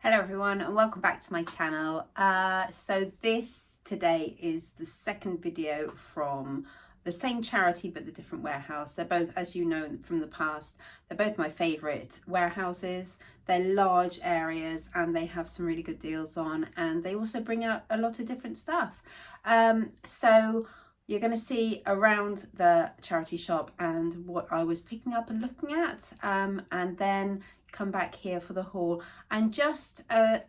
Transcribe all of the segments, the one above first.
Hello everyone and welcome back to my channel. So this today is the second video from the same charity but the different warehouse. They're both, as you know from the past, they're both my favourite warehouses. They're large areas and they have some really good deals on, and they also bring out a lot of different stuff. So you're going to see around the charity shop and what I was picking up and looking at, and then come back here for the haul. And just a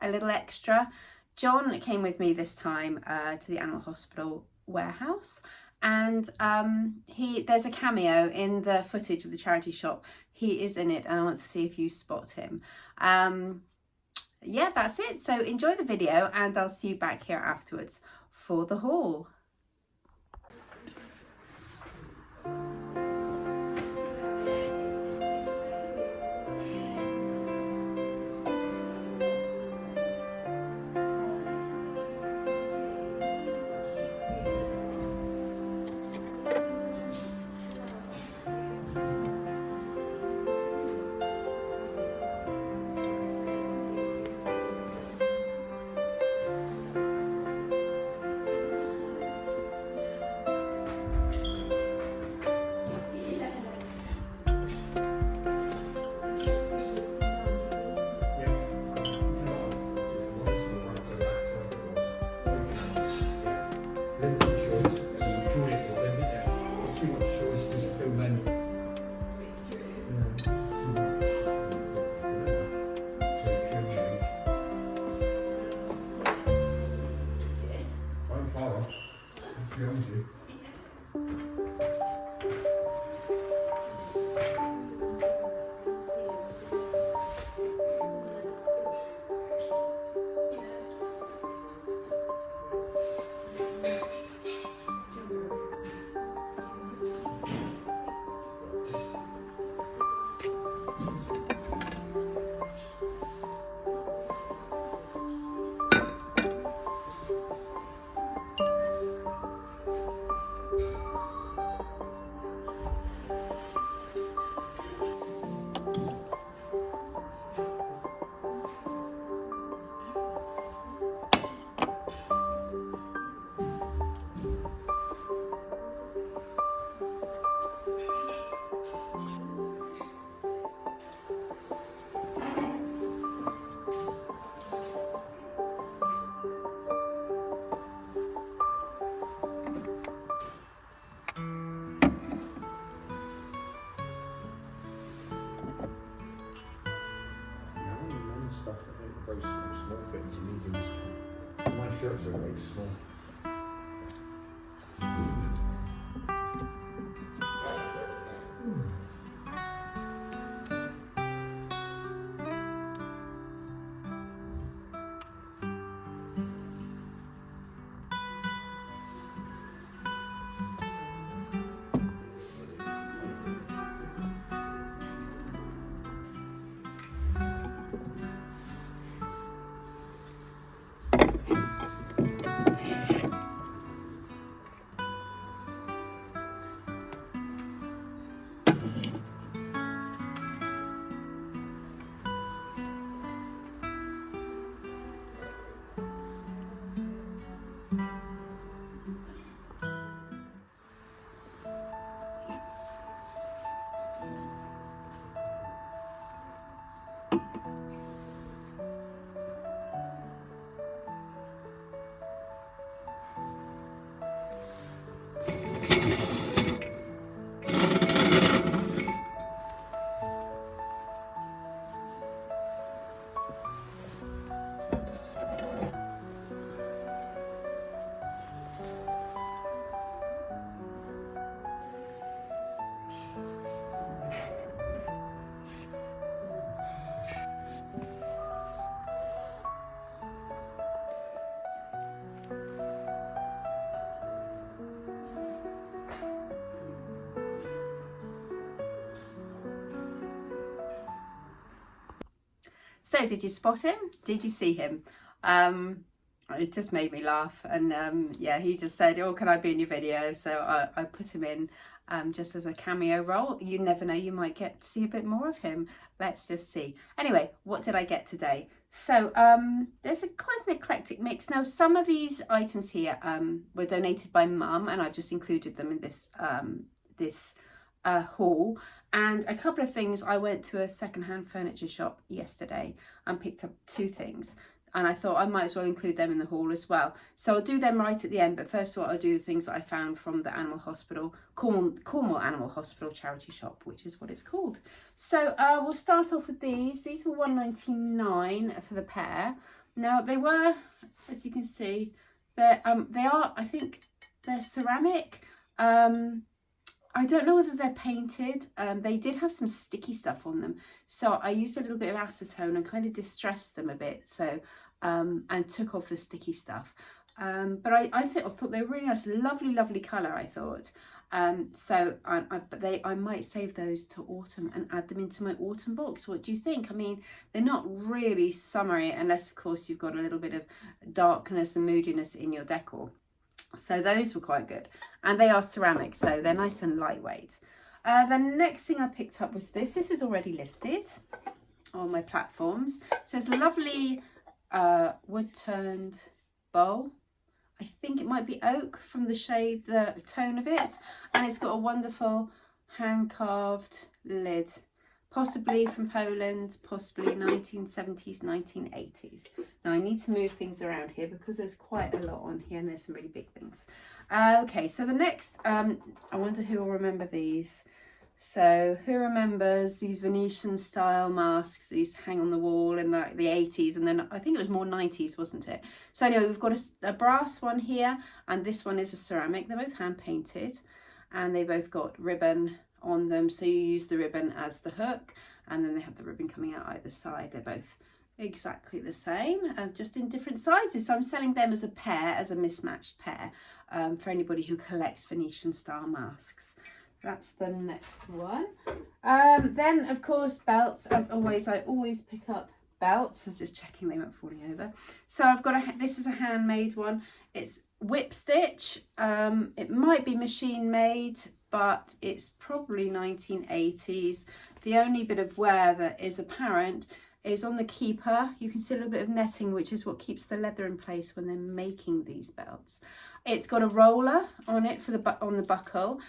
little extra, John came with me this time to the animal hospital warehouse, and there's a cameo in the footage of the charity shop. He is in it and I want to see if you spot him. Yeah, that's it. So enjoy the video and I'll see you back here afterwards for the haul. Very small fits and mediums. My shirts are very small. So did you spot him? Did you see him? It just made me laugh, and yeah, he just said, oh, can I be in your video? So I put him in. just as a cameo role. You never know, you might get to see a bit more of him. Let's just see. Anyway, what did I get today? So there's quite an eclectic mix. Now, some of these items here were donated by Mum, and I've just included them in this haul. And a couple of things, I went to a secondhand furniture shop yesterday and picked up 2 things. And I thought I might as well include them in the haul as well. So I'll do them right at the end. But first of all, I'll do the things that I found from the Animal Hospital, Cornwall Animal Hospital charity shop, which is what it's called. So we'll start off with these. These were $1.99 for the pair. Now they were, as you can see, they are, I think they're ceramic. I don't know whether they're painted. They did have some sticky stuff on them. So I used a little bit of acetone and kind of distressed them a bit. So, and took off the sticky stuff. But I thought they were really nice, lovely colour, I thought. So I might save those to autumn and add them into my autumn box. What do you think? I mean, they're not really summery unless, of course, you've got a little bit of darkness and moodiness in your decor. So those were quite good, and they are ceramic, so they're nice and lightweight. The next thing I picked up was this. This is already listed on my platforms. So it's a lovely wood-toned bowl. I think it might be oak from the shade, the tone of it, and it's got a wonderful hand-carved lid. Possibly from Poland, possibly 1970s, 1980s. Now I need to move things around here because there's quite a lot on here and there's some really big things. Okay, so the next, I wonder who will remember these. So who remembers these Venetian style masks that used to hang on the wall in the 80s, and then I think it was more 90s, wasn't it? So anyway, we've got a brass one here, and this one is a ceramic. They're both hand painted, and they both got ribbon on them, so you use the ribbon as the hook, and then they have the ribbon coming out either side. They're both exactly the same, just in different sizes. So I'm selling them as a pair, as a mismatched pair, for anybody who collects Venetian style masks. That's the next one. Then of course belts, as always. I always pick up belts. I was just checking they weren't falling over. So I've got this is a handmade one. It's whip stitch. It might be machine made, but it's probably 1980s. The only bit of wear that is apparent is on the keeper. You can see a little bit of netting, which is what keeps the leather in place when they're making these belts. It's got a roller on it for on the buckle,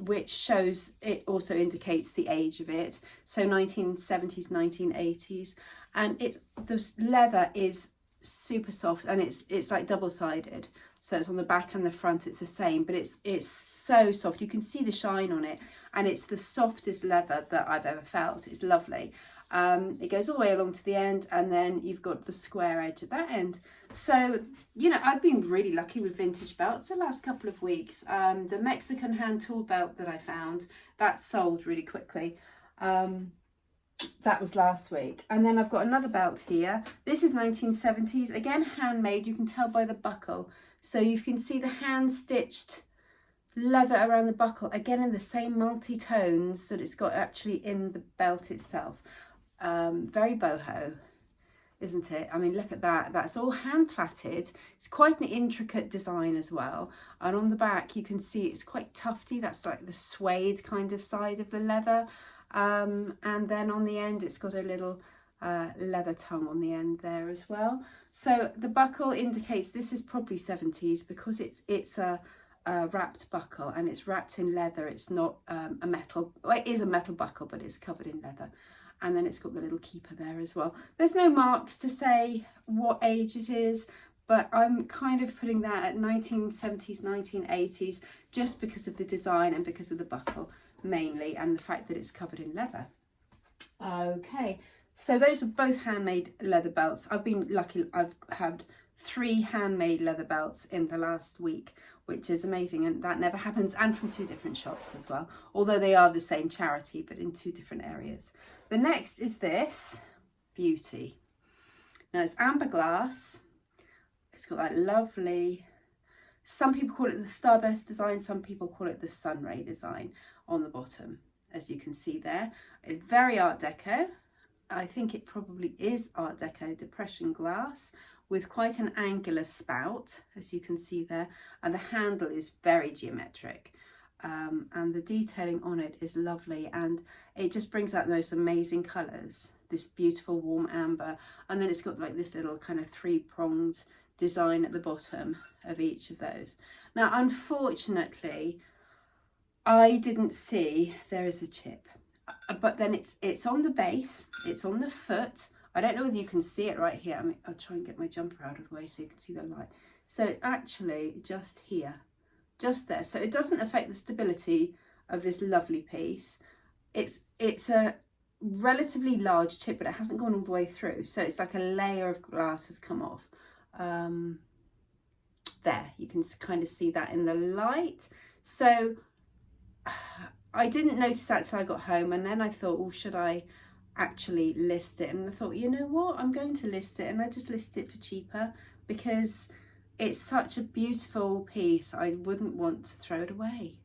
which shows, it also indicates the age of it. So 1970s, 1980s, and the leather is super soft, and it's like double-sided, so it's on the back and the front, it's the same, but it's so soft. You can see the shine on it, and it's the softest leather that I've ever felt. It's lovely. It goes all the way along to the end, and then you've got the square edge at that end. So, you know, I've been really lucky with vintage belts the last couple of weeks. The Mexican hand tool belt that I found, that sold really quickly. That was last week. And then I've got another belt here. This is 1970s, again handmade. You can tell by the buckle, so you can see the hand stitched leather around the buckle, again in the same multi-tones that it's got actually in the belt itself. Very boho, isn't it? I mean, look at that. That's all hand plaited. It's quite an intricate design as well. And on the back you can see it's quite tufty. That's like the suede kind of side of the leather. And then on the end it's got a little leather tongue on the end there as well. So the buckle indicates this is probably 70s, because it's a wrapped buckle, and it's wrapped in leather. It's not a metal, well, it is a metal buckle, but it's covered in leather. And then it's got the little keeper there as well. There's no marks to say what age it is, but I'm kind of putting that at 1970s, 1980s, just because of the design and because of the buckle mainly, and the fact that it's covered in leather. Okay, so those are both handmade leather belts. I've been lucky. I've had 3 handmade leather belts in the last week, which is amazing, and that never happens, and from 2 different shops as well, although they are the same charity but in 2 different areas. The next is this beauty. Now it's amber glass. It's got that lovely, some people call it the starburst design, some people call it the sunray design on the bottom, as you can see there. It's very Art Deco. I think it probably is Art Deco depression glass, with quite an angular spout, as you can see there, and the handle is very geometric. and the detailing on it is lovely, and it just brings out the most amazing colours. This beautiful warm amber, and then it's got like this little kind of three-pronged design at the bottom of each of those. Now unfortunately I didn't see there is a chip, but then it's on the base, it's on the foot. I don't know whether you can see it right here. I mean, I'll try and get my jumper out of the way so you can see the light. So it's actually just here, just there. So it doesn't affect the stability of this lovely piece. It's a relatively large chip, but it hasn't gone all the way through. So it's like a layer of glass has come off. There, you can kind of see that in the light. So I didn't notice that till I got home, and then I thought, oh, should I actually list it? And I thought, you know what, I'm going to list it, and I just listed it for cheaper because it's such a beautiful piece. I wouldn't want to throw it away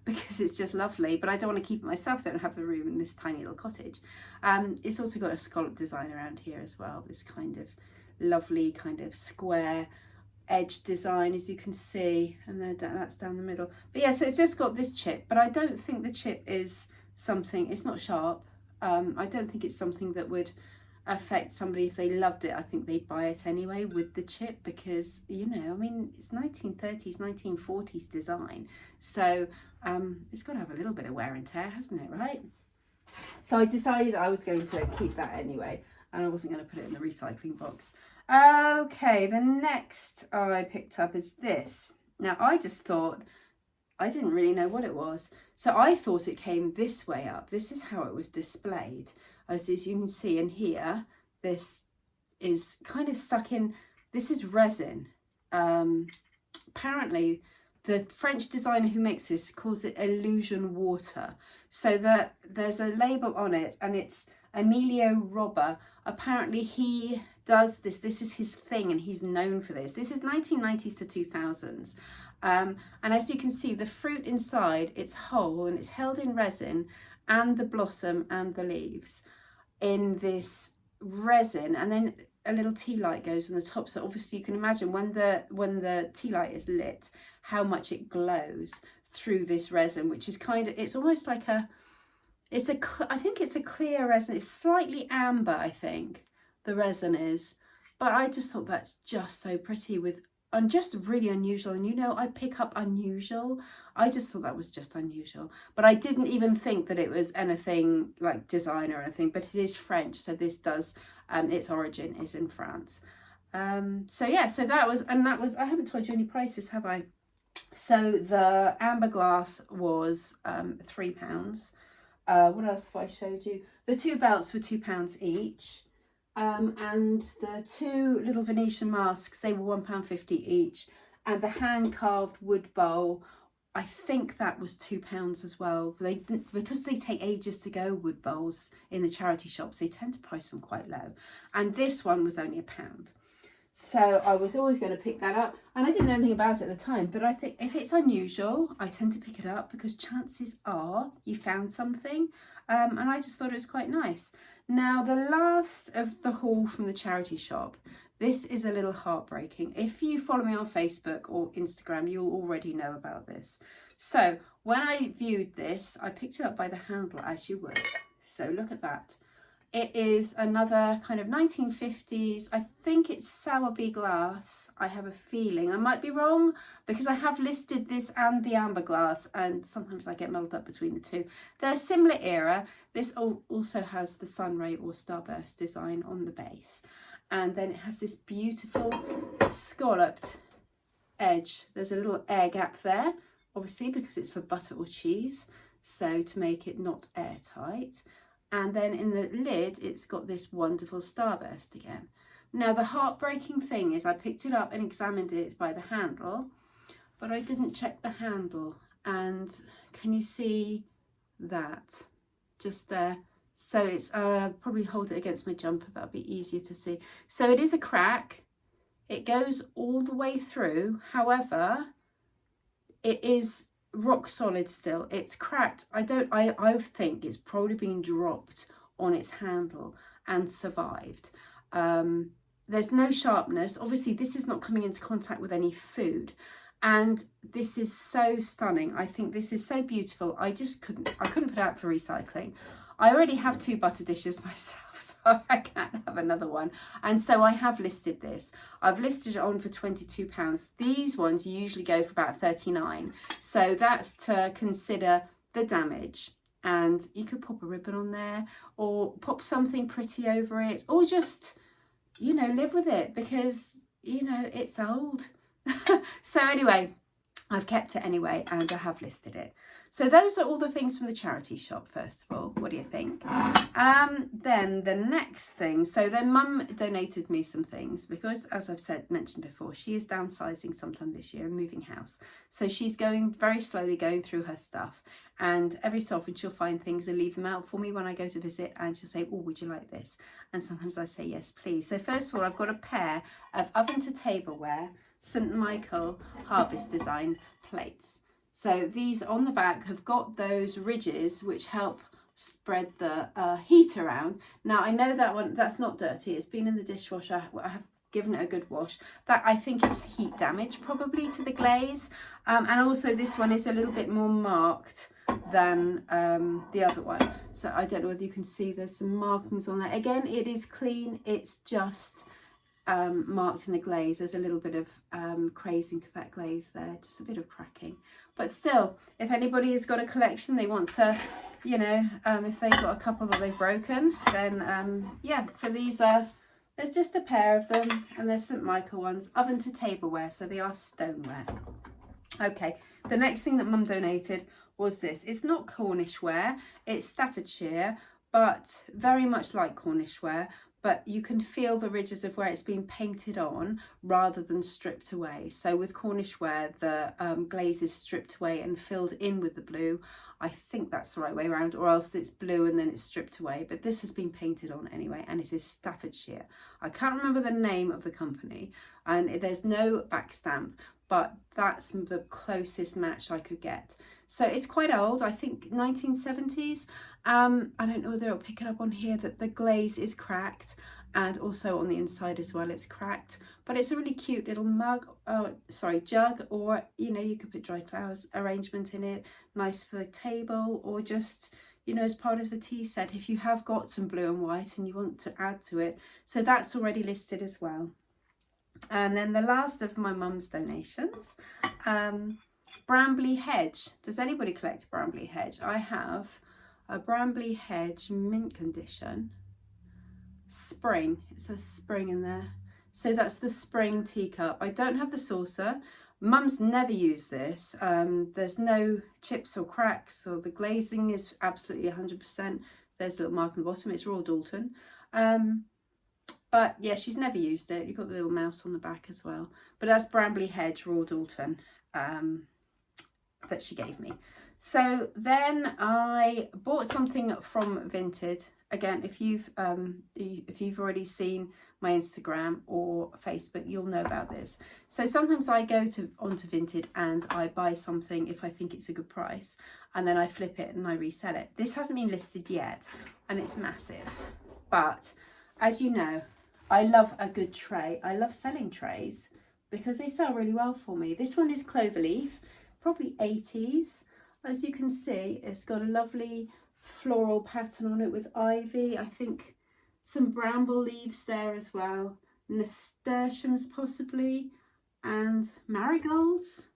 because it's just lovely, but I don't want to keep it myself. I don't have the room in this tiny little cottage. It's also got a scallop design around here as well, this kind of lovely kind of square edge design, as you can see, and then that's down the middle. But yeah, so it's just got this chip, but I don't think the chip is something, it's not sharp. I don't think it's something that would affect somebody if they loved it. I think they'd buy it anyway with the chip because, you know, I mean, it's 1930s, 1940s design, so it's got to have a little bit of wear and tear, hasn't it, right? So I decided I was going to keep that anyway, and I wasn't going to put it in the recycling box. Okay, the next I picked up is this. Now I just thought, I didn't really know what it was, so I thought it came this way up. This is how it was displayed. As you can see in here, this is kind of stuck in, this is resin. Apparently the French designer who makes this calls it illusion water, so that there's a label on it and it's Emilio Robber. Apparently he does this, this is his thing, and he's known for this. This is 1990s to 2000s. And as you can see, the fruit inside, it's whole and it's held in resin, and the blossom and the leaves in this resin, and then a little tea light goes on the top. So obviously you can imagine when the tea light is lit, how much it glows through this resin, which is kind of, it's almost like a, I think it's a clear resin. It's slightly amber, I think the resin is, but I just thought that's just so pretty with, and just really unusual. And you know, I pick up unusual. I just thought that was just unusual, but I didn't even think that it was anything like design or anything, but it is French, so this does, its origin is in France. So yeah, so that was, I haven't told you any prices, have I? So the amber glass was £3. What else have I showed you? The two belts were £2 each. And the two little Venetian masks, they were £1.50 each. And the hand-carved wood bowl, I think that was £2 as well. Because they take ages to go, wood bowls in the charity shops, they tend to price them quite low. And this one was only £1. So I was always going to pick that up, and I didn't know anything about it at the time, but I think if it's unusual, I tend to pick it up because chances are you found something, and I just thought it was quite nice. Now the last of the haul from the charity shop, this is a little heartbreaking. If you follow me on Facebook or Instagram, you'll already know about this. So when I viewed this, I picked it up by the handle, as you would. So look at that. It is another kind of 1950s, I think it's Sowerby glass, I have a feeling. I might be wrong because I have listed this and the amber glass, and sometimes I get muddled up between the two. They're a similar era. This also has the sunray or starburst design on the base. And then it has this beautiful scalloped edge. There's a little air gap there, obviously because it's for butter or cheese, so to make it not airtight. And then in the lid, it's got this wonderful starburst again. Now, the heartbreaking thing is I picked it up and examined it by the handle, but I didn't check the handle. And can you see that? Just there. So it's probably hold it against my jumper. That'll be easier to see. So it is a crack. It goes all the way through. However, it is rock solid still. It's cracked. I think it's probably been dropped on its handle and survived. There's no sharpness. Obviously this is not coming into contact with any food, And this is so stunning. I think this is so beautiful. I couldn't put it out for recycling. I already have 2 butter dishes myself, so I can't have another one. And so I have listed this. I've listed it on for £22. These ones usually go for about £39. So that's to consider the damage. And you could pop a ribbon on there, or pop something pretty over it, or just, you know, live with it, because, you know, it's old. So anyway, I've kept it anyway, and I have listed it. So those are all the things from the charity shop, first of all. What do you think? Then the next thing, so then Mum donated me some things, because as I've mentioned before, she is downsizing sometime this year and moving house. So she's going very slowly, going through her stuff, and every so often she'll find things and leave them out for me when I go to visit, and she'll say, oh, would you like this? And sometimes I say, yes, please. So first of all, I've got a pair of oven to tableware St. Michael Harvest Design plates. So these on the back have got those ridges which help spread the heat around. Now I know that one, that's not dirty, it's been in the dishwasher. I have given it a good wash. That, I think it's heat damage probably to the glaze, and also this one is a little bit more marked than the other one. So I don't know whether you can see, there's some markings on there. Again, it is clean, it's just marked in the glaze. There's a little bit of crazing to that glaze there, just a bit of cracking. But still, if anybody has got a collection, they want to, you know, if they've got a couple that they've broken, then yeah, so these are, there's just a pair of them, and there's St. Michael ones, oven to tableware, so they are stoneware. Okay, the next thing that Mum donated was this. It's not Cornish ware, it's Staffordshire, but very much like Cornish ware, but you can feel the ridges of where it's been painted on rather than stripped away. So with Cornish ware, the glaze is stripped away and filled in with the blue. I think that's the right way around, or else it's blue and then it's stripped away. But this has been painted on anyway, and it is Staffordshire. I can't remember the name of the company, and there's no back stamp, but that's the closest match I could get. So it's quite old, I think 1970s. I don't know whether it'll pick it up on here that the glaze is cracked, and also on the inside as well it's cracked, but it's a really cute little jug, or you know, you could put dried flowers arrangement in it, nice for the table, or just, you know, as part of a tea set if you have got some blue and white and you want to add to it. So that's already listed as well. And then the last of my mum's donations, Brambley Hedge. Does anybody collect Brambley Hedge? I have a Brambley Hedge mint condition spring. It says spring in there. So that's the spring teacup. I don't have the saucer. Mum's never used this. There's no chips or cracks, or the glazing is absolutely 100%. There's a little mark on the bottom. It's Royal Dalton. But yeah, she's never used it. You've got the little mouse on the back as well. But that's Brambley Hedge, Royal Dalton, that she gave me. So then I bought something from Vinted. Again, if you've already seen my Instagram or Facebook, you'll know about this. So sometimes I go onto Vinted and I buy something if I think it's a good price, and then I flip it and I resell it. This hasn't been listed yet, and it's massive. But as you know, I love a good tray. I love selling trays because they sell really well for me. This one is cloverleaf, probably 80s. As you can see, it's got a lovely floral pattern on it with ivy. I think some bramble leaves there as well, nasturtiums possibly, and marigolds.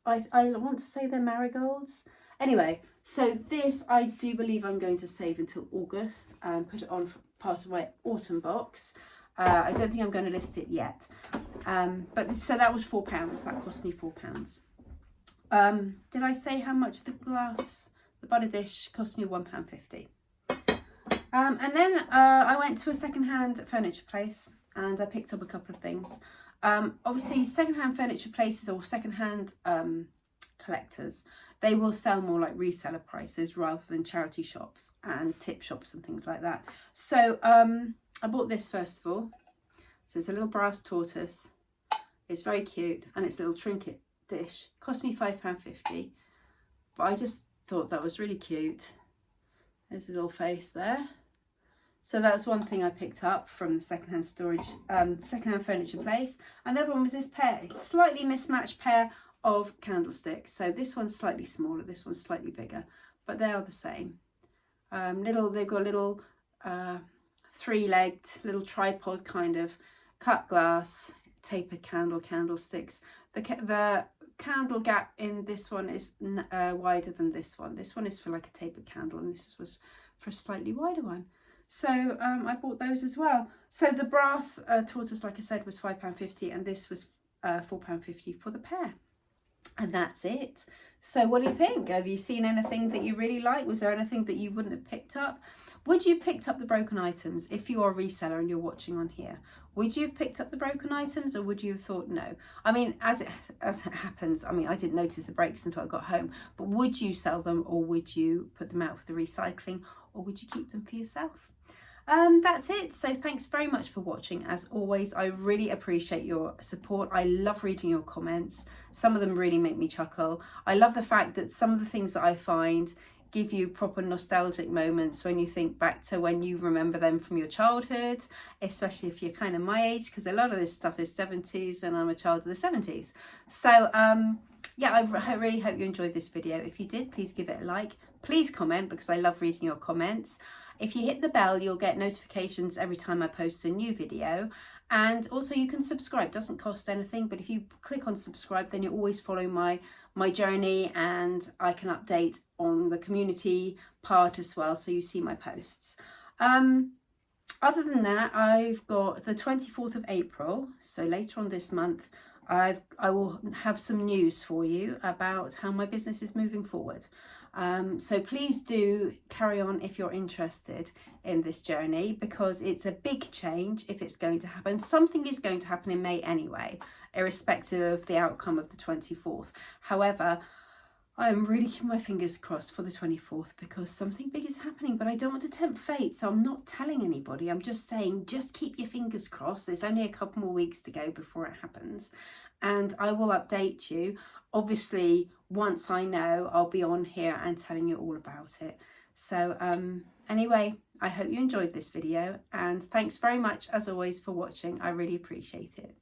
I want to say they're marigolds. Anyway, so this I do believe I'm going to save until August and put it on for part of my autumn box. I don't think I'm going to list it yet. But so that was £4. That cost me £4. Did I say how much the butter dish cost me? £1.50. And then I went to a second-hand furniture place and I picked up a couple of things. Obviously, second-hand furniture places or second-hand collectors, they will sell more like reseller prices rather than charity shops and tip shops and things like that. So I bought this first of all. So it's a little brass tortoise. It's very cute, and it's a little trinket dish. Cost me £5.50, but I just thought that was really cute. There's a little face there. So that's one thing I picked up from the secondhand furniture place. And the other one was this pair, slightly mismatched pair of candlesticks. So this one's slightly smaller, this one's slightly bigger, but they are the same. They've got little three-legged little tripod kind of cut glass tapered candlesticks. The candle gap in this one is wider than this one. This one is for like a tapered candle, and this was for a slightly wider one. So I bought those as well. So the brass tortoise, like I said, was £5.50, and this was £4.50 for the pair. And that's it. So what do you think? Have you seen anything that you really like? Was there anything that you wouldn't have picked up? Would you have picked up the broken items if you are a reseller and you're watching on here? Would you have picked up the broken items, or would you have thought no? I mean, as it happens, I mean, I didn't notice the breaks until I got home, but would you sell them, or would you put them out for the recycling, or would you keep them for yourself? That's it. So thanks very much for watching. As always, I really appreciate your support. I love reading your comments. Some of them really make me chuckle. I love the fact that some of the things that I find give you proper nostalgic moments when you think back to when you remember them from your childhood, especially if you're kind of my age, because a lot of this stuff is 70s and I'm a child of the 70s. So yeah, I really hope you enjoyed this video. If you did, please give it a like. Please comment, because I love reading your comments. If you hit the bell, you'll get notifications every time I post a new video. And also you can subscribe. It doesn't cost anything, but if you click on subscribe, then you're always following my journey, and I can update on the community part as well, so you see my posts. Other than that, I've got the 24th of April, so later on this month, I will have some news for you about how my business is moving forward. So please do carry on if you're interested in this journey, because it's a big change if it's going to happen. Something is going to happen in May anyway, irrespective of the outcome of the 24th. However, I'm really keeping my fingers crossed for the 24th, because something big is happening, but I don't want to tempt fate, so I'm not telling anybody. I'm just saying, just keep your fingers crossed. There's only a couple more weeks to go before it happens, and I will update you. Obviously, once I know, I'll be on here and telling you all about it. So anyway, I hope you enjoyed this video, and thanks very much as always for watching. I really appreciate it.